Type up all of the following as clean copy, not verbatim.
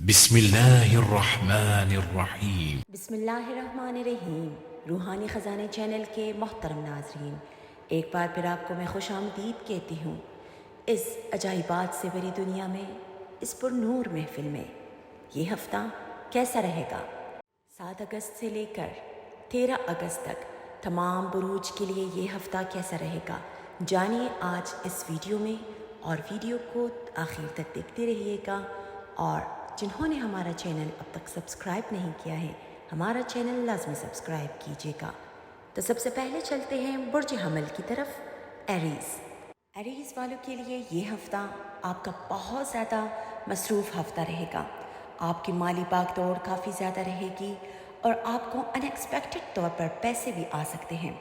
بسم اللہ الرحمن الرحیم۔ بسم اللہ الرحمن الرحیم۔ روحانی خزانے چینل کے محترم ناظرین، ایک بار پھر آپ کو میں خوش آمدید کہتی ہوں اس عجائبات سے بھری دنیا میں، اس پر نور محفل میں۔ یہ ہفتہ کیسا رہے گا؟ 7 اگست سے لے کر 13 اگست تک تمام بروج کے لیے یہ ہفتہ کیسا رہے گا، جانیے آج اس ویڈیو میں، اور ویڈیو کو آخر تک دیکھتے رہیے گا۔ اور جنہوں نے ہمارا چینل اب تک سبسکرائب نہیں کیا ہے، ہمارا چینل لازمی سبسکرائب کیجیے گا۔ تو سب سے پہلے چلتے ہیں برج حمل کی طرف۔ ایریز والوں کے لیے یہ ہفتہ آپ کا بہت زیادہ مصروف ہفتہ رہے گا۔ آپ کی مالی باغ دوڑ کافی زیادہ رہے گی اور آپ کو ان ایکسپیکٹڈ طور پر پیسے بھی آ سکتے ہیں،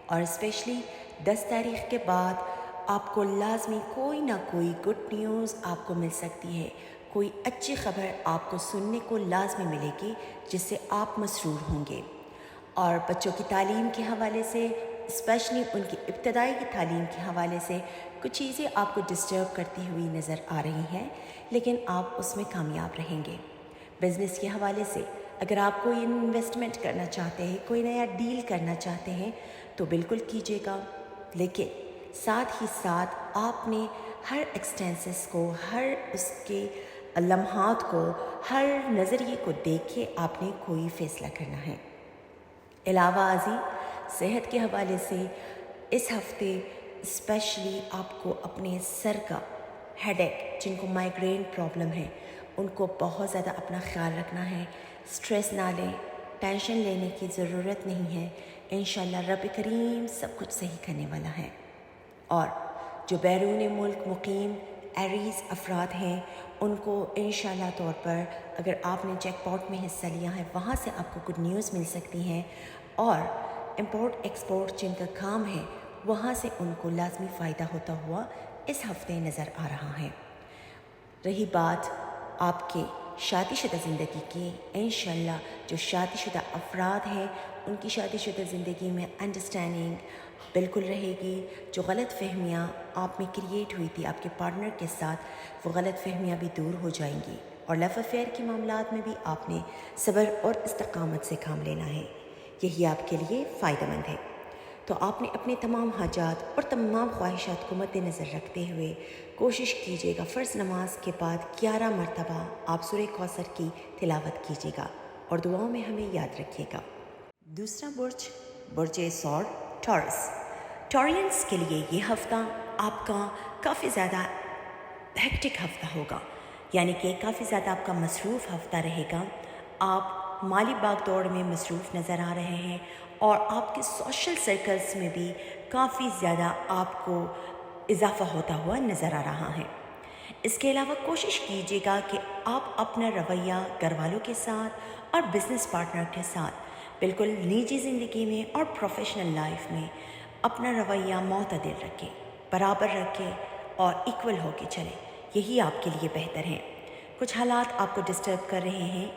اور اسپیشلی 10 تاریخ کے بعد آپ کو لازمی کوئی نہ کوئی گڈ نیوز آپ کو مل سکتی ہے، کوئی اچھی خبر آپ کو سننے کو لازمی ملے گی جس سے آپ مسرور ہوں گے۔ اور بچوں کی تعلیم کے حوالے سے، اسپیشلی ان کی ابتدائی کی تعلیم کے حوالے سے کچھ چیزیں آپ کو ڈسٹرب کرتی ہوئی نظر آ رہی ہیں، لیکن آپ اس میں کامیاب رہیں گے۔ بزنس کے حوالے سے اگر آپ کوئی انویسٹمنٹ کرنا چاہتے ہیں، کوئی نیا ڈیل کرنا چاہتے ہیں تو بالکل کیجیے گا، لیکن ساتھ ہی ساتھ آپ نے ہر ایکسٹینسز کو، ہر اس کے لمحات کو، ہر نظریے کو دیکھ کے آپ نے کوئی فیصلہ کرنا ہے۔ علاوہ ازیں صحت کے حوالے سے اس ہفتے اسپیشلی آپ کو اپنے سر کا ہیڈیک، جن کو مائیگرین پرابلم ہے، ان کو بہت زیادہ اپنا خیال رکھنا ہے۔ سٹریس نہ لیں، ٹینشن لینے کی ضرورت نہیں ہے، انشاءاللہ رب کریم سب کچھ صحیح کرنے والا ہے۔ اور جو بیرون ملک مقیم ایریز افراد ہیں، ان کو انشاءاللہ طور پر اگر آپ نے جیک پاٹ میں حصہ لیا ہے، وہاں سے آپ کو گڈ نیوز مل سکتی ہیں، اور امپورٹ ایکسپورٹ جن کا کام ہے وہاں سے ان کو لازمی فائدہ ہوتا ہوا اس ہفتے نظر آ رہا ہے۔ رہی بات آپ کے شادی شدہ زندگی کی، انشاءاللہ جو شادی شدہ افراد ہیں ان کی شادی شدہ زندگی میں انڈرسٹینڈنگ بالکل رہے گی۔ جو غلط فہمیاں آپ میں کریٹ ہوئی تھی آپ کے پارٹنر کے ساتھ، وہ غلط فہمیاں بھی دور ہو جائیں گی، اور لو افیئر کے معاملات میں بھی آپ نے صبر اور استقامت سے کام لینا ہے، یہی آپ کے لیے فائدہ مند ہے۔ تو آپ نے اپنے تمام حاجات اور تمام خواہشات کو مد نظر رکھتے ہوئے کوشش کیجیے گا، فرض نماز کے بعد 11 مرتبہ آپ سورہ کوثر کی تلاوت کیجیے گا، اور دعاؤں میں ہمیں یاد رکھیے گا۔ دوسرا برج سور، ٹورینس کے لیے یہ ہفتہ آپ کا کافی زیادہ ہیکٹک ہفتہ ہوگا، یعنی کہ کافی زیادہ آپ کا مصروف ہفتہ رہے گا۔ آپ مالی باغ دوڑ میں مصروف نظر آ رہے ہیں، اور آپ کے سوشل سرکلز میں بھی کافی زیادہ آپ کو اضافہ ہوتا ہوا نظر آ رہا ہے۔ اس کے علاوہ کوشش کیجیے گا کہ آپ اپنا رویہ گھر والوں کے ساتھ اور بزنس پارٹنر کے ساتھ بالکل نجی زندگی میں اور پروفیشنل لائف میں اپنا رویہ معتدل رکھیں، برابر رکھیں اور ایکول ہو کے چلیں، یہی آپ کے لیے بہتر ہے۔ کچھ حالات آپ کو ڈسٹرب کر رہے ہیں،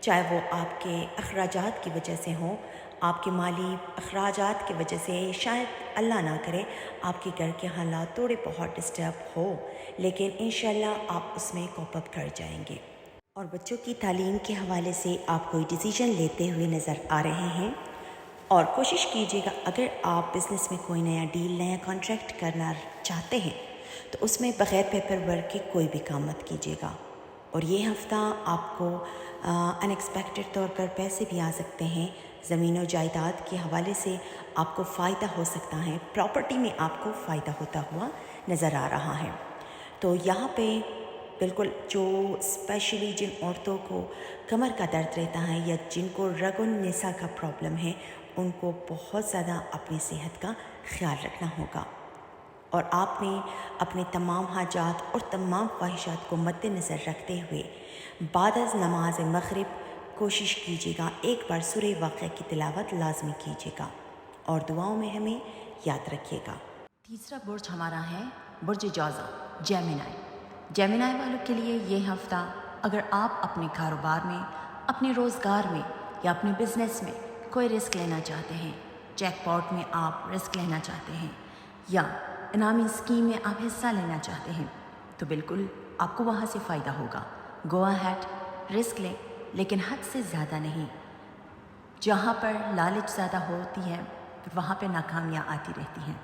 چاہے وہ آپ کے اخراجات کی وجہ سے ہوں، آپ کے مالی اخراجات کی وجہ سے، شاید اللہ نہ کرے آپ کے گھر کے حالات تھوڑے بہت ڈسٹرب ہو، لیکن انشاءاللہ آپ اس میں کوپ اپ کر جائیں گے۔ اور بچوں کی تعلیم کے حوالے سے آپ کوئی ڈیسیجن لیتے ہوئے نظر آ رہے ہیں، اور کوشش کیجیے گا اگر آپ بزنس میں کوئی نیا ڈیل، نیا کانٹریکٹ کرنا چاہتے ہیں تو اس میں بغیر پیپر ورک کے کوئی بھی کام مت کیجیے گا۔ اور یہ ہفتہ آپ کو ان ایکسپیکٹڈ طور پر پیسے بھی آ سکتے ہیں، زمین و جائیداد کے حوالے سے آپ کو فائدہ ہو سکتا ہے، پراپرٹی میں آپ کو فائدہ ہوتا ہوا نظر آ رہا ہے۔ تو یہاں پہ بالکل جو اسپیشلی جن عورتوں کو کمر کا درد رہتا ہے یا جن کو رگ النساء کا پرابلم ہے، ان کو بہت زیادہ اپنی صحت کا خیال رکھنا ہوگا، اور آپ نے اپنے تمام حاجات اور تمام خواہشات کو مد نظر رکھتے ہوئے بعد از نماز مغرب کوشش کیجیے گا ایک بار سورہ واقعہ کی تلاوت لازمی کیجیے گا، اور دعاؤں میں ہمیں یاد رکھیے گا۔ تیسرا برج ہمارا ہے برج جوزا، جیمنائی والوں کے لیے یہ ہفتہ اگر آپ اپنے کاروبار میں، اپنے روزگار میں یا اپنے بزنس میں کوئی رسک لینا چاہتے ہیں، جیک پاٹ میں آپ رسک لینا چاہتے ہیں، یا انعامی اسکیم میں آپ حصہ لینا چاہتے ہیں، تو بالکل آپ کو وہاں سے فائدہ ہوگا۔ گو اہیڈ، رسک لیں لیکن حد سے زیادہ نہیں۔ جہاں پر لالچ زیادہ ہوتی ہے وہاں پہ ناکامیاں آتی رہتی ہیں۔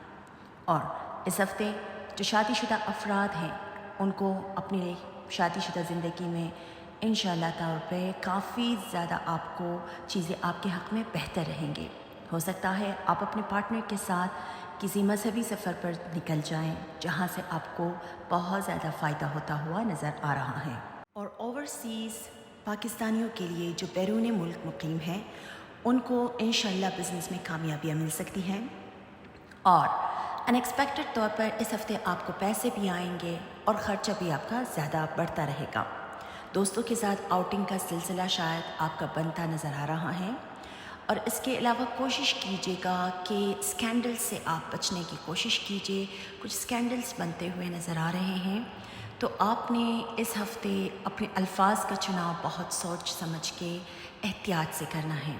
اور اس ہفتے جو شادی شدہ افراد ہیں ان کو اپنی شادی شدہ زندگی میں انشاءاللہ طور پہ کافی زیادہ آپ کو چیزیں آپ کے حق میں بہتر رہیں گے۔ ہو سکتا ہے آپ اپنے پارٹنر کے ساتھ کسی مذہبی سفر پر نکل جائیں جہاں سے آپ کو بہت زیادہ فائدہ ہوتا ہوا نظر آ رہا ہے۔ اور اوورسیز پاکستانیوں کے لیے جو بیرون ملک مقیم ہیں ان کو انشاءاللہ بزنس میں کامیابیاں مل سکتی ہیں، اور ان ایکسپیکٹڈ طور پر اس ہفتے آپ کو پیسے بھی آئیں گے اور خرچہ بھی آپ کا زیادہ بڑھتا رہے گا۔ دوستوں کے ساتھ آؤٹنگ کا سلسلہ شاید آپ کا بنتا نظر آ رہا ہے، اور اس کے علاوہ کوشش کیجیے گا کہ اسکینڈل سے آپ بچنے کی کوشش کیجیے۔ کچھ اسکینڈلز بنتے ہوئے نظر آ رہے ہیں، تو آپ نے اس ہفتے اپنے الفاظ کا چناؤ بہت سوچ سمجھ کے احتیاط سے کرنا ہے،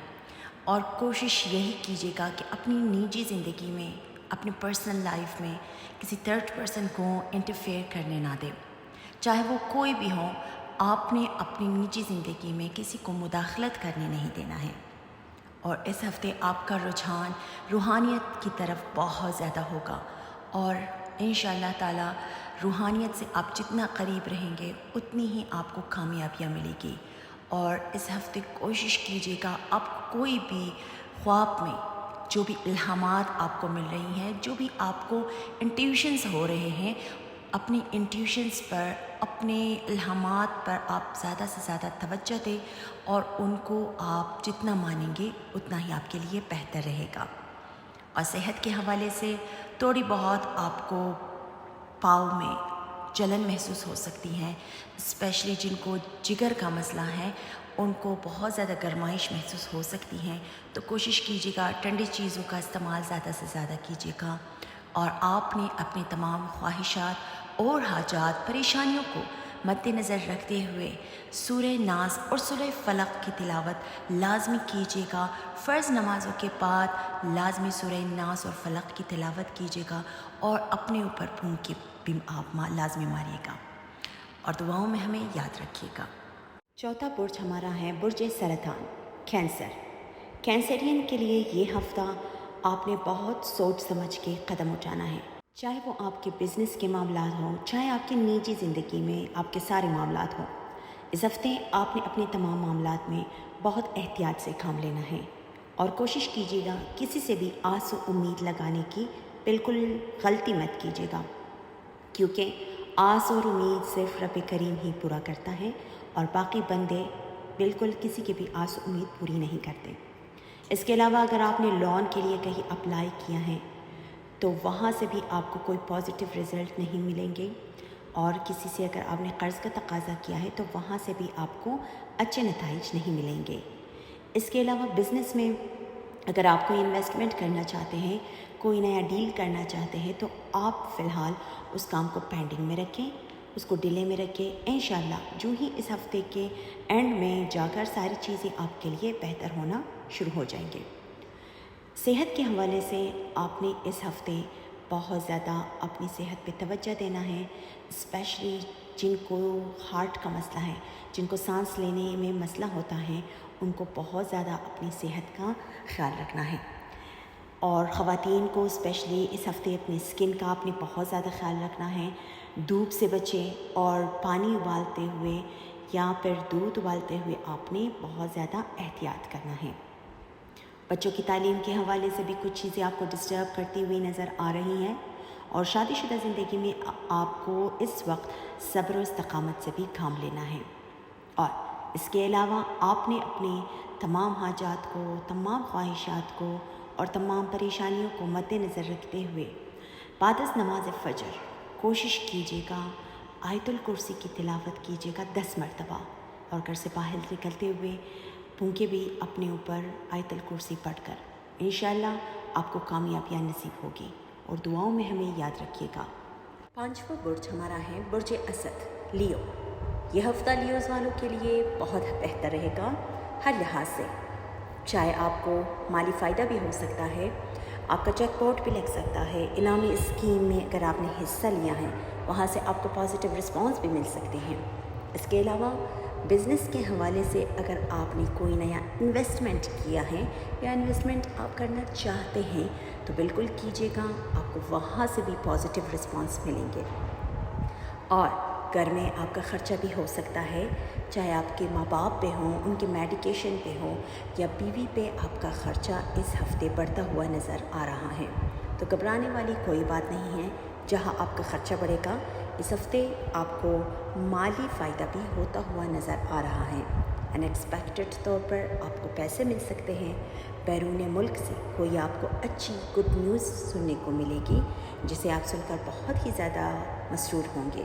اور کوشش یہی کیجیے گا کہ اپنی نجی زندگی میں، اپنی پرسنل لائف میں کسی تھرڈ پرسن کو انٹرفیئر کرنے نہ دیں، چاہے وہ کوئی بھی ہو۔ آپ نے اپنی نجی زندگی میں کسی کو مداخلت کرنے نہیں دینا ہے، اور اس ہفتے آپ کا رجحان روحانیت کی طرف بہت زیادہ ہوگا، اور انشاءاللہ تعالی روحانیت سے آپ جتنا قریب رہیں گے اتنی ہی آپ کو کامیابیاں ملے گی۔ اور اس ہفتے کوشش کیجیے گا آپ کوئی بھی خواب میں جو بھی الہامات آپ کو مل رہی ہیں، جو بھی آپ کو انٹیوشنز ہو رہے ہیں، اپنی انٹیوشنز پر، اپنے الہامات پر آپ زیادہ سے زیادہ توجہ دیں، اور ان کو آپ جتنا مانیں گے اتنا ہی آپ کے لیے بہتر رہے گا۔ اور صحت کے حوالے سے تھوڑی بہت آپ کو پاؤں میں جلن محسوس ہو سکتی ہیں، اسپیشلی جن کو جگر کا مسئلہ ہے ان کو بہت زیادہ گرمائش محسوس ہو سکتی ہیں، تو کوشش کیجیے گا ٹھنڈی چیزوں کا استعمال زیادہ سے زیادہ کیجیے گا، اور آپ نے اپنے تمام خواہشات اور حاجات پریشانیوں کو مد نظر رکھتے ہوئے سورہ ناس اور سورہ فلق کی تلاوت لازمی کیجیے گا۔ فرض نمازوں کے بعد لازمی سورہ ناس اور فلق کی تلاوت کیجیے گا، اور اپنے اوپر پھونک کے بھی آپ لازمی ماریے گا، اور دعاؤں میں ہمیں یاد رکھیے گا۔ چوتھا برج ہمارا ہے برج سرطان، کینسر۔ کینسرین کے لیے یہ ہفتہ آپ نے بہت سوچ سمجھ کے قدم اٹھانا ہے، چاہے وہ آپ کے بزنس کے معاملات ہوں، چاہے آپ کی نجی زندگی میں آپ کے سارے معاملات ہوں۔ اس ہفتے آپ نے اپنے تمام معاملات میں بہت احتیاط سے کام لینا ہے، اور کوشش کیجیے گا کسی سے بھی آس و امید لگانے کی بالکل غلطی مت کیجیے گا، کیونکہ آس اور امید صرف رب کریم ہی پورا کرتا ہے، اور باقی بندے بالکل کسی کی بھی آس و امید پوری نہیں کرتے۔ اس کے علاوہ اگر آپ نے لون کے لیے کہیں اپلائی کیا ہے تو وہاں سے بھی آپ کو کوئی پازیٹیو رزلٹ نہیں ملیں گے، اور کسی سے اگر آپ نے قرض کا تقاضا کیا ہے تو وہاں سے بھی آپ کو اچھے نتائج نہیں ملیں گے۔ اس کے علاوہ بزنس میں اگر آپ کوئی انویسٹمنٹ کرنا چاہتے ہیں، کوئی نیا ڈیل کرنا چاہتے ہیں، تو آپ فی الحال اس کام کو پینڈنگ میں رکھیں، اس کو ڈیلے میں رکھیں۔ انشاءاللہ جو ہی اس ہفتے کے اینڈ میں جا کر ساری چیزیں آپ کے لیے بہتر ہونا شروع ہو جائیں گے۔ صحت کے حوالے سے آپ نے اس ہفتے بہت زیادہ اپنی صحت پہ توجہ دینا ہے، اسپیشلی جن کو ہارٹ کا مسئلہ ہے، جن کو سانس لینے میں مسئلہ ہوتا ہے، ان کو بہت زیادہ اپنی صحت کا خیال رکھنا ہے۔ اور خواتین کو اسپیشلی اس ہفتے اپنی اسکن کا آپ نے بہت زیادہ خیال رکھنا ہے۔ دھوپ سے بچیں، اور پانی ابالتے ہوئے یا پھر دودھ ابالتے ہوئے آپ نے بہت زیادہ احتیاط کرنا ہے۔ بچوں کی تعلیم کے حوالے سے بھی کچھ چیزیں آپ کو ڈسٹرب کرتی ہوئی نظر آ رہی ہیں، اور شادی شدہ زندگی میں آپ کو اس وقت صبر و استقامت سے بھی کام لینا ہے۔ اور اس کے علاوہ آپ نے اپنے تمام حاجات کو، تمام خواہشات کو اور تمام پریشانیوں کو مد نظر رکھتے ہوئے بعد از نماز فجر کوشش کیجیے گا آیت الکرسی کی تلاوت کیجیے گا 10 مرتبہ، اور گھر سے باہر نکلتے ہوئے پھونکے بھی اپنے اوپر آیت الکرسی پڑھ کر انشاءاللہ آپ کو کامیابیاں نصیب ہوگی، اور دعاؤں میں ہمیں یاد رکھیے گا۔ پانچواں برج ہمارا ہے برج اسد، لیو۔ یہ ہفتہ لیوز والوں کے لیے بہت بہتر رہے گا ہر لحاظ سے، چاہے آپ کو مالی فائدہ بھی ہو سکتا ہے، آپ کا جیک پاٹ بھی لگ سکتا ہے، انعامی اسکیم میں اگر آپ نے حصہ لیا ہے وہاں سے آپ کو پازیٹیو رسپانس بھی مل سکتے ہیں۔ اس کے علاوہ بزنس کے حوالے سے اگر آپ نے کوئی نیا انویسٹمنٹ کیا ہے یا انویسٹمنٹ آپ کرنا چاہتے ہیں تو بالکل کیجیے گا، آپ کو وہاں سے بھی پازیٹیو رسپانس ملیں گے۔ اور گھر میں آپ کا خرچہ بھی ہو سکتا ہے، چاہے آپ کے ماں باپ پہ ہوں، ان کے میڈیکیشن پہ ہو یا بیوی پہ، آپ کا خرچہ اس ہفتے بڑھتا ہوا نظر آ رہا ہے۔ تو گھبرانے والی کوئی بات نہیں ہے، جہاں آپ کا خرچہ بڑھے گا اس ہفتے آپ کو مالی فائدہ بھی ہوتا ہوا نظر آ رہا ہے۔ ان ایکسپیکٹڈ طور پر آپ کو پیسے مل سکتے ہیں، بیرون ملک سے کوئی آپ کو اچھی گڈ نیوز سننے کو ملے گی جسے آپ سن کر بہت ہی زیادہ مسرور ہوں گے۔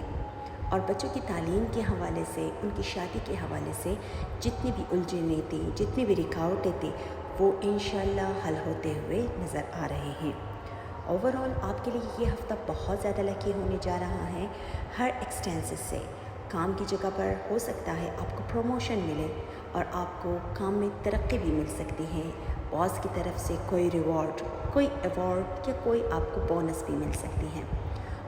اور بچوں کی تعلیم کے حوالے سے، ان کی شادی کے حوالے سے جتنی بھی الجھنیں تھیں، جتنی بھی رکاوٹیں تھیں، وہ انشاءاللہ حل ہوتے ہوئے نظر آ رہے ہیں۔ اوورآل آپ کے لیے یہ ہفتہ بہت زیادہ لکی ہونے جا رہا ہے۔ ہر ایکسٹینسز سے کام کی جگہ پر ہو سکتا ہے آپ کو پروموشن ملے اور آپ کو کام میں ترقی بھی مل سکتی ہے، باس کی طرف سے کوئی ریوارڈ، کوئی ایوارڈ یا کوئی آپ کو بونس بھی مل سکتی ہے۔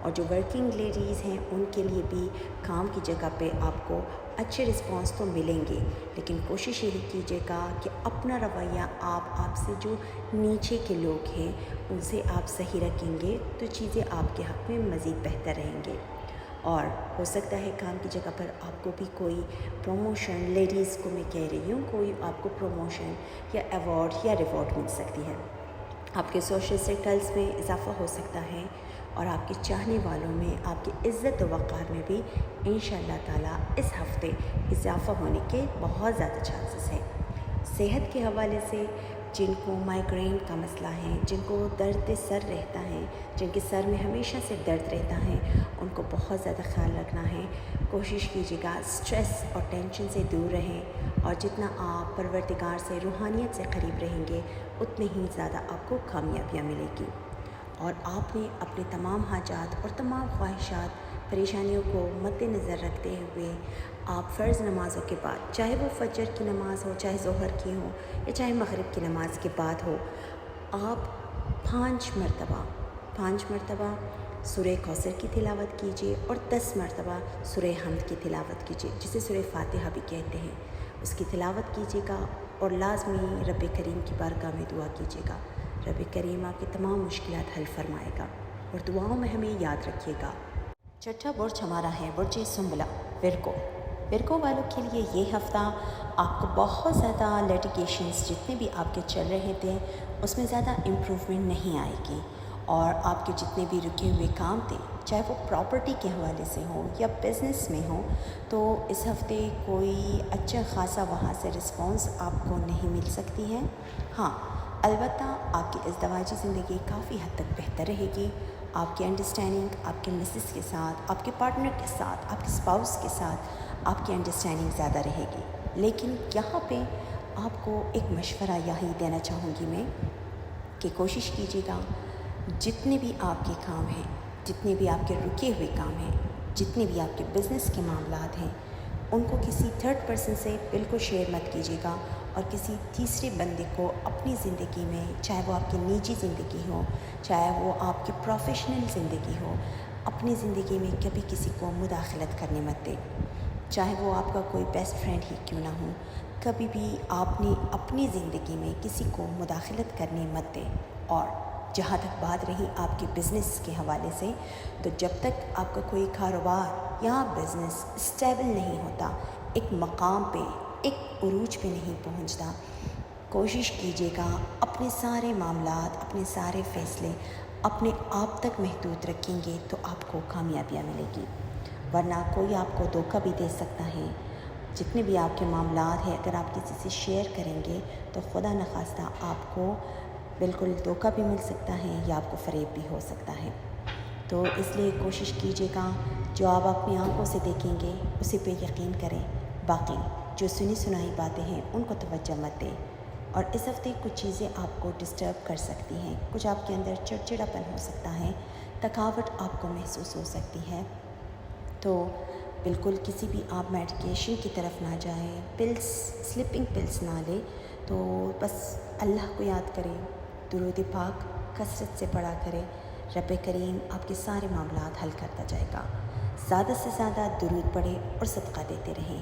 اور جو ورکنگ لیڈیز ہیں ان کے لیے بھی کام کی جگہ پہ آپ کو اچھے رسپانس تو ملیں گے، لیکن کوشش یہی کیجیے گا کہ اپنا رویہ آپ سے جو نیچے کے لوگ ہیں ان سے آپ صحیح رکھیں گے تو چیزیں آپ کے حق میں مزید بہتر رہیں گے۔ اور ہو سکتا ہے کام کی جگہ پر آپ کو بھی کوئی پروموشن، لیڈیز کو میں کہہ رہی ہوں، کوئی آپ کو پروموشن یا ایوارڈ یا ریوارڈ مل سکتی ہے۔ آپ کے سوشل سرکلز میں اضافہ ہو سکتا ہے اور آپ کے چاہنے والوں میں، آپ کی عزت و وقار میں بھی انشاءاللہ تعالیٰ اس ہفتے اضافہ ہونے کے بہت زیادہ چانسز ہیں۔ صحت کے حوالے سے جن کو مائیگرین کا مسئلہ ہے، جن کو درد سر رہتا ہے، جن کے سر میں ہمیشہ سے درد رہتا ہے، ان کو بہت زیادہ خیال رکھنا ہے۔ کوشش کیجیے گا سٹریس اور ٹینشن سے دور رہیں، اور جتنا آپ پروردگار سے، روحانیت سے قریب رہیں گے اتنے ہی زیادہ آپ کو کامیابیاں ملے گی۔ اور آپ نے اپنے تمام حاجات اور تمام خواہشات، پریشانیوں کو مد نظر رکھتے ہوئے آپ فرض نمازوں کے بعد، چاہے وہ فجر کی نماز ہو، چاہے ظہر کی ہو یا چاہے مغرب کی نماز کے بعد ہو، آپ 5 مرتبہ سورہ کوثر کی تلاوت کیجیے اور 10 مرتبہ سورہ حمد کی تلاوت کیجیے، جسے سورہ فاتحہ بھی کہتے ہیں۔ اس کی تلاوت کیجیے گا اور لازمی رب کریم کی بارگاہ میں دعا کیجیے گا۔ رب کریم آپ کی تمام مشکلات حل فرمائے گا، اور دعاؤں میں ہمیں یاد رکھیے گا۔ چھٹا برج ہمارا ہے برج سنبلہ، ورکو والوں کے لیے یہ ہفتہ آپ کو بہت زیادہ لیٹیگیشنز جتنے بھی آپ کے چل رہے تھے اس میں زیادہ امپروومنٹ نہیں آئے گی، اور آپ کے جتنے بھی رکے ہوئے کام تھے، چاہے وہ پراپرٹی کے حوالے سے ہوں یا بزنس میں ہوں، تو اس ہفتے کوئی اچھا خاصا وہاں سے رسپانس آپ کو نہیں مل سکتی ہے۔ ہاں البتہ آپ کی ازدواجی زندگی کافی حد تک بہتر رہے گی۔ آپ کی انڈرسٹینڈنگ آپ کے مسز کے ساتھ، آپ کے پارٹنر کے ساتھ، آپ کے اسپاؤس کے ساتھ آپ کی انڈرسٹینڈنگ زیادہ رہے گی۔ لیکن یہاں پہ آپ کو ایک مشورہ یہی دینا چاہوں گی میں کہ کوشش کیجیے گا جتنے بھی آپ کے کام ہیں، جتنے بھی آپ کے رکے ہوئے کام ہیں، جتنے بھی آپ کے بزنس کے معاملات ہیں، ان کو کسی تھرڈ پرسن سے بالکل شیئر مت کیجیے گا، اور کسی تیسرے بندے کو اپنی زندگی میں، چاہے وہ آپ کی نجی زندگی ہو، چاہے وہ آپ کی پروفیشنل زندگی ہو، اپنی زندگی میں کبھی کسی کو مداخلت کرنے مت دیں، چاہے وہ آپ کا کوئی بیسٹ فرینڈ ہی کیوں نہ ہو۔ کبھی بھی آپ نے اپنی زندگی میں کسی کو مداخلت کرنے مت دیں۔ اور جہاں تک بات رہی آپ کے بزنس کے حوالے سے، تو جب تک آپ کا کوئی کاروبار یا بزنس اسٹیبل نہیں ہوتا، ایک مقام پہ، ایک عروج پہ نہیں پہنچتا، کوشش کیجیے گا اپنے سارے معاملات، اپنے سارے فیصلے اپنے آپ تک محدود رکھیں گے تو آپ کو کامیابیاں ملے گی، ورنہ کوئی آپ کو دھوکہ بھی دے سکتا ہے۔ جتنے بھی آپ کے معاملات ہیں اگر آپ کسی سے شیئر کریں گے تو خدا نخواستہ آپ کو بالکل دھوکہ بھی مل سکتا ہے یا آپ کو فریب بھی ہو سکتا ہے۔ تو اس لیے کوشش کیجیے گا جو آپ اپنی آنکھوں سے دیکھیں گے اسی پہ یقین کریں، باقی جو سنی سنائی باتیں ہیں ان کو توجہ مت دیں۔ اور اس ہفتے کچھ چیزیں آپ کو ڈسٹرب کر سکتی ہیں، کچھ آپ کے اندر چڑچڑاپن ہو سکتا ہے، تھکاوٹ آپ کو محسوس ہو سکتی ہے، تو بالکل کسی بھی آپ میڈیکیشن کی طرف نہ جائیں، پلس سلیپنگ پلس نہ لیں، تو بس اللہ کو یاد کریں، درود پاک کثرت سے پڑھا کریں، رب کریم آپ کے سارے معاملات حل کرتا جائے گا۔ زیادہ سے زیادہ درود پڑھیں اور صدقہ دیتے رہیں،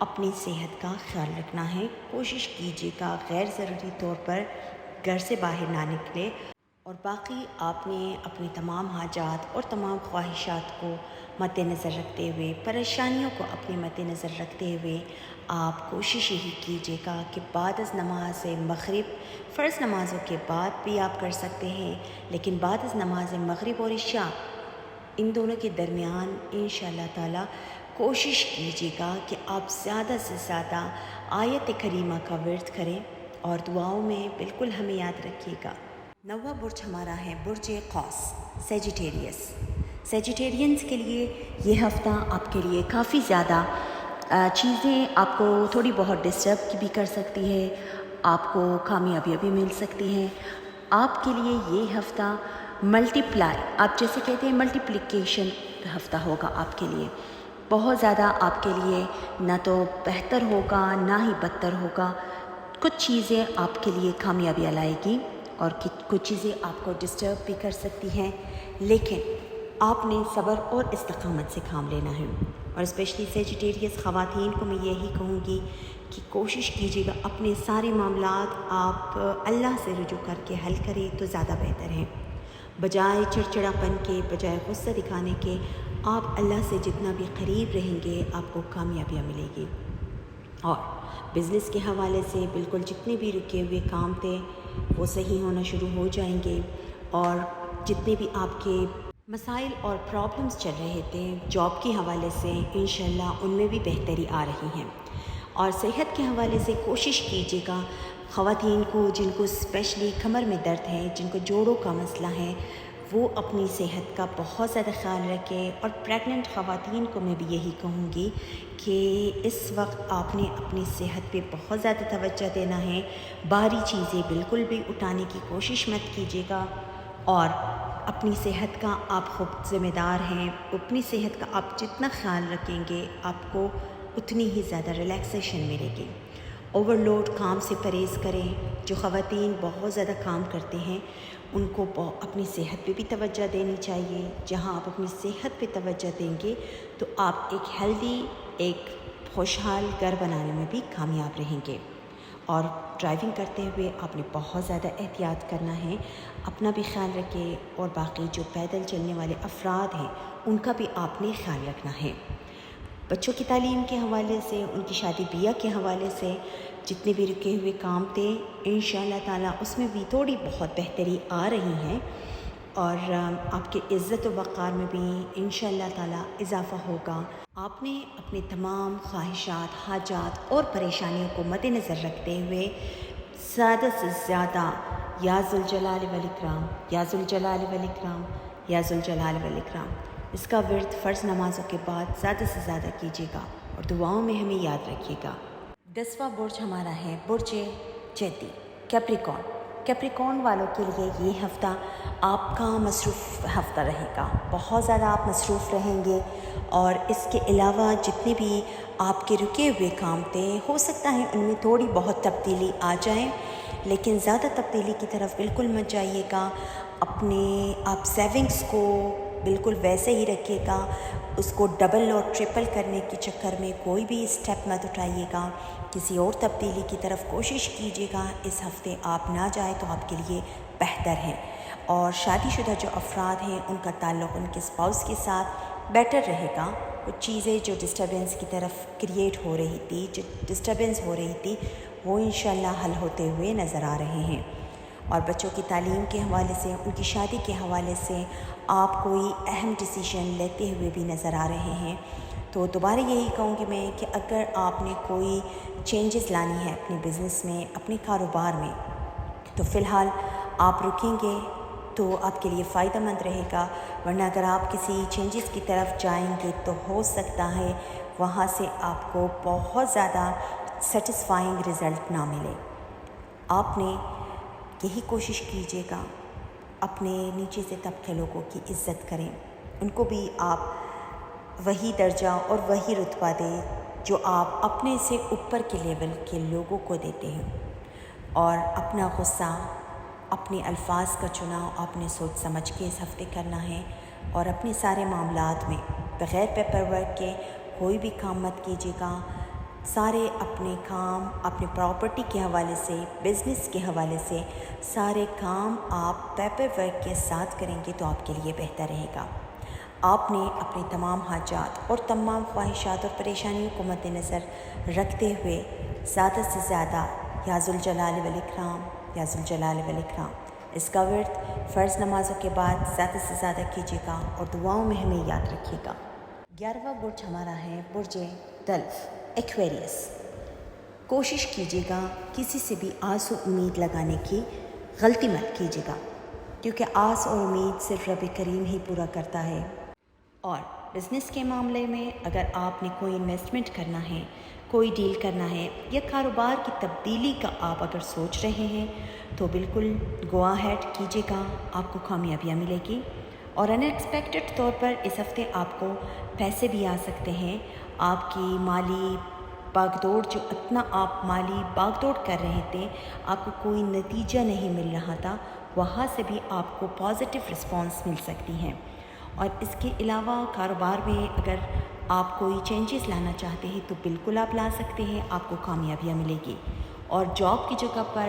اپنی صحت کا خیال رکھنا ہے۔ کوشش کیجیے گا غیر ضروری طور پر گھر سے باہر نہ نکلے، اور باقی آپ نے اپنی تمام حاجات اور تمام خواہشات کو مد نظر رکھتے ہوئے، پریشانیوں کو اپنے مد نظر رکھتے ہوئے آپ کوشش یہی کیجیے گا کہ بعد از نماز مغرب، فرض نمازوں کے بعد بھی آپ کر سکتے ہیں، لیکن بعد از نماز مغرب اور عشاء ان دونوں کے درمیان انشاءاللہ تعالی کوشش کیجیے گا کہ آپ زیادہ سے زیادہ آیت کریمہ کا ورد کریں، اور دعاؤں میں بالکل ہمیں یاد رکھیے گا۔ 9واں برج ہمارا ہے برج قوس، سیجیٹیریس۔ سیجیٹیرینز کے لیے یہ ہفتہ آپ کے لیے کافی زیادہ چیزیں آپ کو تھوڑی بہت ڈسٹرب بھی کر سکتی ہے، آپ کو کامیابیاں بھی مل سکتی ہیں۔ آپ کے لیے یہ ہفتہ ملٹیپلائی، آپ جیسے کہتے ہیں ملٹیپلیکیشن ہفتہ ہوگا آپ کے لیے۔ بہت زیادہ آپ کے لیے نہ تو بہتر ہوگا نہ ہی بدتر ہوگا، کچھ چیزیں آپ کے لیے کامیابیاں لائے گی اور کچھ چیزیں آپ کو ڈسٹرب بھی کر سکتی ہیں، لیکن آپ نے صبر اور استقامت سے کام لینا ہے۔ اور اسپیشلی سیجیٹیریس خواتین کو میں یہی کہوں گی کہ کوشش کیجیے گا اپنے سارے معاملات آپ اللہ سے رجوع کر کے حل کریں تو زیادہ بہتر ہے، بجائے چڑچڑاپن کے، بجائے غصہ دکھانے کے۔ آپ اللہ سے جتنا بھی قریب رہیں گے آپ کو کامیابیاں ملے گی۔ اور بزنس کے حوالے سے بالکل جتنے بھی رکے ہوئے کام تھے وہ صحیح ہونا شروع ہو جائیں گے، اور جتنے بھی آپ کے مسائل اور پرابلمس چل رہے تھے جاب کے حوالے سے انشاءاللہ ان میں بھی بہتری آ رہی ہیں۔ اور صحت کے حوالے سے کوشش کیجیے گا خواتین کو جن کو اسپیشلی کمر میں درد ہے، جن کو جوڑوں کا مسئلہ ہے، وہ اپنی صحت کا بہت زیادہ خیال رکھیں۔ اور پریگننٹ خواتین کو میں بھی یہی کہوں گی کہ اس وقت آپ نے اپنی صحت پہ بہت زیادہ توجہ دینا ہے، بھاری چیزیں بالکل بھی اٹھانے کی کوشش مت کیجیے گا، اور اپنی صحت کا آپ خود ذمہ دار ہیں۔ اپنی صحت کا آپ جتنا خیال رکھیں گے آپ کو اتنی ہی زیادہ ریلیکسیشن ملے گی۔ اوور لوڈ کام سے پرہیز کریں۔ جو خواتین بہت زیادہ کام کرتے ہیں ان کو اپنی صحت پہ بھی توجہ دینی چاہیے۔ جہاں آپ اپنی صحت پہ توجہ دیں گے تو آپ ایک ہیلدی، ایک خوشحال گھر بنانے میں بھی کامیاب رہیں گے۔ اور ڈرائیونگ کرتے ہوئے آپ نے بہت زیادہ احتیاط کرنا ہے، اپنا بھی خیال رکھیں، اور باقی جو پیدل چلنے والے افراد ہیں ان کا بھی آپ نے خیال رکھنا ہے۔ بچوں کی تعلیم کے حوالے سے، ان کی شادی بیاہ کے حوالے سے جتنے بھی رکے ہوئے کام تھے انشاءاللہ تعالیٰ اس میں بھی تھوڑی بہت بہتری آ رہی ہیں، اور آپ کے عزت و وقار میں بھی انشاءاللہ تعالیٰ اضافہ ہوگا۔ آپ نے اپنے تمام خواہشات، حاجات اور پریشانیوں کو مد نظر رکھتے ہوئے زیادہ سے زیادہ یا ذوالجلال والاکرام، یا ذوالجلال والاکرام، یا ذوالجلال والاکرام، اس کا ورد فرض نمازوں کے بعد زیادہ سے زیادہ کیجیے گا، اور دعاؤں میں ہمیں یاد رکھیے گا۔ 10واں برج ہمارا ہے برج چیتی، کیپریکون۔ کیپریکون والوں کے لیے یہ ہفتہ آپ کا مصروف ہفتہ رہے گا، بہت زیادہ آپ مصروف رہیں گے، اور اس کے علاوہ جتنے بھی آپ کے رکے ہوئے کام تھے ہو سکتا ہے ان میں تھوڑی بہت تبدیلی آ جائے، لیکن زیادہ تبدیلی کی طرف بالکل مت جائیے گا۔ اپنے آپ سیونگز کو بالکل ویسے ہی رکھیے گا، اس کو ڈبل اور ٹرپل کرنے کے چکر میں کوئی بھی اسٹیپ مت اٹھائیے گا، کسی اور تبدیلی کی طرف کوشش کیجیے گا۔ اس ہفتے آپ نہ جائیں تو آپ کے لیے بہتر ہے۔ اور شادی شدہ جو افراد ہیں ان کا تعلق ان کے اسپاؤس کے ساتھ بیٹر رہے گا۔ کچھ چیزیں جو ڈسٹربنس کی طرف کریٹ ہو رہی تھی، جو ڈسٹربنس ہو رہی تھی وہ انشاءاللہ حل ہوتے ہوئے نظر آ رہے ہیں۔ اور بچوں کی تعلیم کے حوالے سے، ان کی شادی کے حوالے سے آپ کوئی اہم ڈیسیژن لیتے ہوئے بھی نظر آ رہے ہیں۔ تو دوبارہ یہی کہوں گی میں کہ اگر آپ نے کوئی چینجز لانی ہے اپنے بزنس میں، اپنے کاروبار میں، تو فی الحال آپ رکیں گے تو آپ کے لیے فائدہ مند رہے گا، ورنہ اگر آپ کسی چینجز کی طرف جائیں گے تو ہو سکتا ہے وہاں سے آپ کو بہت زیادہ سیٹسفائنگ رزلٹ نہ ملے۔ آپ نے یہی کوشش کیجیے گا اپنے نیچے سے طبقے لوگوں کی عزت کریں، ان کو بھی آپ وہی درجہ اور وہی رتبہ دیں جو آپ اپنے سے اوپر کے لیول کے لوگوں کو دیتے ہیں۔ اور اپنا غصہ، اپنے الفاظ کا چناؤ آپ نے سوچ سمجھ کے اس ہفتے کرنا ہے، اور اپنے سارے معاملات میں بغیر پیپر ورک کے کوئی بھی کام مت کیجیے گا۔ سارے اپنے کام اپنے پراپرٹی کے حوالے سے، بزنس کے حوالے سے سارے کام آپ پیپر ورک کے ساتھ کریں گے تو آپ کے لیے بہتر رہے گا۔ آپ نے اپنے تمام حاجات اور تمام خواہشات اور پریشانیوں کو مد نظر رکھتے ہوئے زیادہ سے زیادہ یا ذوالجلال والاکرام یا ذوالجلال والاکرام اس کا ورد فرض نمازوں کے بعد زیادہ سے زیادہ کیجیے گا اور دعاؤں میں ہمیں یاد رکھیے گا۔ 11واں برج ہمارا ہے برج دلو ایکویریس۔ کوشش کیجیے گا کسی سے بھی آس و امید لگانے کی غلطی مت کیجیے گا، کیونکہ آس اور امید صرف رب کریم ہی پورا کرتا ہے۔ اور بزنس کے معاملے میں اگر آپ نے کوئی انویسٹمنٹ کرنا ہے، کوئی ڈیل کرنا ہے یا کاروبار کی تبدیلی کا آپ اگر سوچ رہے ہیں تو بالکل گو اہیڈ کیجیے گا، آپ کو کامیابیاں ملے گی۔ اور ان ایکسپیکٹڈ طور پر اس ہفتے آپ کو پیسے بھی آ سکتے ہیں۔ آپ کی مالی باغ دوڑ جو اتنا آپ مالی باغ دوڑ کر رہے تھے، آپ کو کوئی نتیجہ نہیں مل رہا تھا، وہاں سے بھی آپ کو پازیٹیو رسپانس مل سکتی ہیں۔ اور اس کے علاوہ کاروبار میں اگر آپ کوئی چینجز لانا چاہتے ہیں تو بالکل آپ لا سکتے ہیں، آپ کو کامیابیاں ملے گی۔ اور جاب کی جگہ پر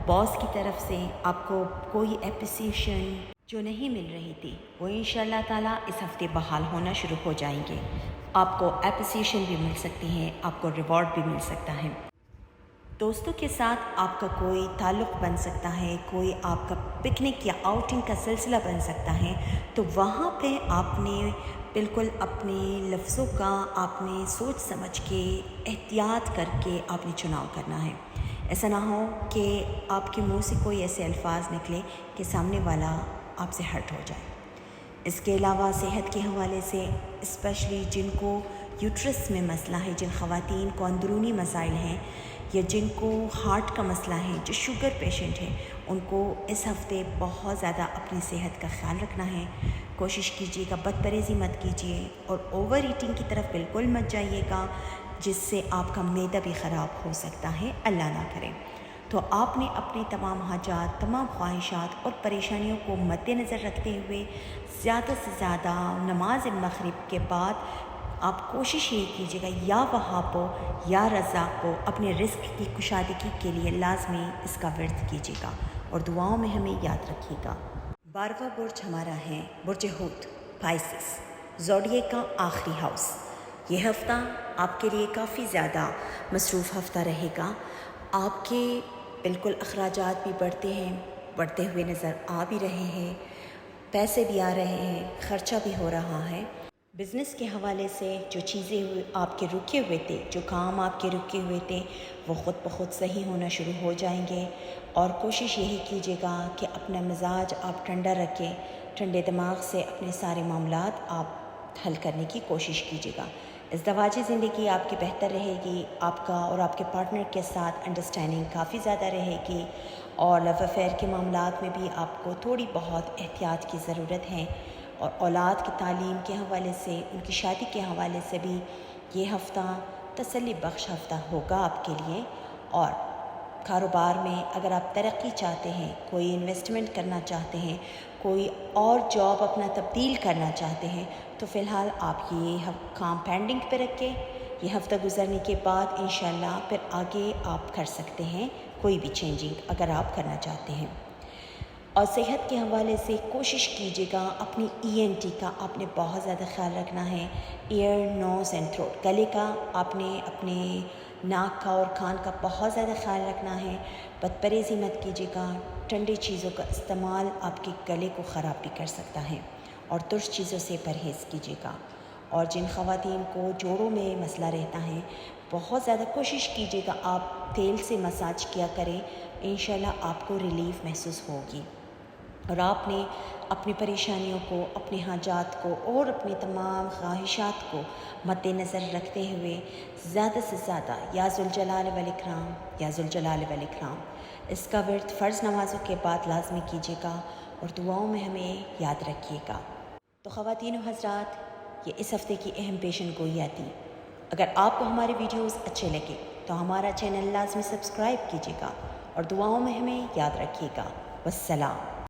باس کی طرف سے آپ کو کوئی اپریسیشن جو نہیں مل رہی تھی وہ انشاءاللہ تعالیٰ اس ہفتے بحال ہونا شروع ہو جائیں گے۔ آپ کو اپریسیشن بھی مل سکتی ہے، آپ کو ریوارڈ بھی مل سکتا ہے۔ دوستوں کے ساتھ آپ کا کوئی تعلق بن سکتا ہے، کوئی آپ کا پکنک یا آؤٹنگ کا سلسلہ بن سکتا ہے، تو وہاں پہ آپ نے بالکل اپنے لفظوں کا آپ نے سوچ سمجھ کے احتیاط کر کے آپ نے چناؤ کرنا ہے۔ ایسا نہ ہو کہ آپ کے منہ سے کوئی ایسے الفاظ نکلے کہ سامنے والا آپ سے ہرٹ ہو جائے۔ اس کے علاوہ صحت کے حوالے سے اسپیشلی جن کو یوٹرس میں مسئلہ ہے، جن خواتین کو اندرونی مسائل ہیں یا جن کو ہارٹ کا مسئلہ ہے، جو شوگر پیشنٹ ہیں، ان کو اس ہفتے بہت زیادہ اپنی صحت کا خیال رکھنا ہے۔ کوشش کیجیے گا بد پرہیزی مت کیجیے اور اوور ایٹنگ کی طرف بالکل مت جائیے گا، جس سے آپ کا معدہ بھی خراب ہو سکتا ہے، اللہ نہ کرے۔ تو آپ نے اپنی تمام حاجات، تمام خواہشات اور پریشانیوں کو مد نظر رکھتے ہوئے زیادہ سے زیادہ نماز مغرب کے بعد آپ کوشش یہ کیجیے گا یا وہاب کو یا رزاق کو اپنے رزق کی کشادگی کے لیے لازمی اس کا ورد کیجیے گا اور دعاؤں میں ہمیں یاد رکھیے گا۔ 12واں برج ہمارا ہے برج حوت پائسس، زوڈیک کا آخری ہاؤس۔ یہ ہفتہ آپ کے لیے کافی زیادہ مصروف ہفتہ رہے گا۔ آپ کے بالکل اخراجات بھی بڑھتے ہوئے نظر آ بھی رہے ہیں، پیسے بھی آ رہے ہیں، خرچہ بھی ہو رہا ہے۔ بزنس کے حوالے سے جو چیزیں آپ کے رکے ہوئے تھے، جو کام آپ کے رکے ہوئے تھے، وہ خود بخود صحیح ہونا شروع ہو جائیں گے۔ اور کوشش یہی کیجیے گا کہ اپنا مزاج آپ ٹھنڈا رکھیں، ٹھنڈے دماغ سے اپنے سارے معاملات آپ حل کرنے کی کوشش کیجیے گا۔ ازدواجی زندگی آپ کی بہتر رہے گی، آپ کا اور آپ کے پارٹنر کے ساتھ انڈرسٹینڈنگ کافی زیادہ رہے گی، اور لو افیئر کے معاملات میں بھی آپ کو تھوڑی بہت احتیاط کی ضرورت ہے۔ اور اولاد کی تعلیم کے حوالے سے، ان کی شادی کے حوالے سے بھی یہ ہفتہ تسلی بخش ہفتہ ہوگا آپ کے لیے۔ اور کاروبار میں اگر آپ ترقی چاہتے ہیں، کوئی انویسٹمنٹ کرنا چاہتے ہیں، کوئی اور جاب اپنا تبدیل کرنا چاہتے ہیں، تو فی الحال آپ یہ کام پینڈنگ پہ رکھ کے یہ ہفتہ گزرنے کے بعد انشاءاللہ پھر آگے آپ کر سکتے ہیں کوئی بھی چینجنگ اگر آپ کرنا چاہتے ہیں۔ اور صحت کے حوالے سے کوشش کیجیے گا اپنی ENT کا آپ نے بہت زیادہ خیال رکھنا ہے۔ ایئر، نوز اینڈ تھروٹ، گلے کا آپ نے اپنے ناک کا اور کان کا بہت زیادہ خیال رکھنا ہے۔ بد پرہیزی مت کیجیے گا، ٹھنڈی چیزوں کا استعمال آپ کے گلے کو خراب بھی کر سکتا ہے، اور ترش چیزوں سے پرہیز کیجیے گا۔ اور جن خواتین کو جوڑوں میں مسئلہ رہتا ہے، بہت زیادہ کوشش کیجیے گا آپ تیل سے مساج کیا کریں، انشاءاللہ آپ کو ریلیف محسوس ہوگی۔ اور آپ نے اپنی پریشانیوں کو، اپنے حاجات کو اور اپنی تمام خواہشات کو مد نظر رکھتے ہوئے زیادہ سے زیادہ یا ذوالجلال والاکرام یا ذوالجلال والاکرام اس کا ورد فرض نمازوں کے بعد لازمی کیجیے گا اور دعاؤں میں ہمیں یاد رکھیے گا۔ تو خواتین و حضرات، یہ اس ہفتے کی اہم پیشن گوئیاں تھی۔ اگر آپ کو ہمارے ویڈیوز اچھے لگے تو ہمارا چینل لازمی سبسکرائب کیجیے گا اور دعاؤں میں ہمیں یاد رکھیے گا۔ والسلام۔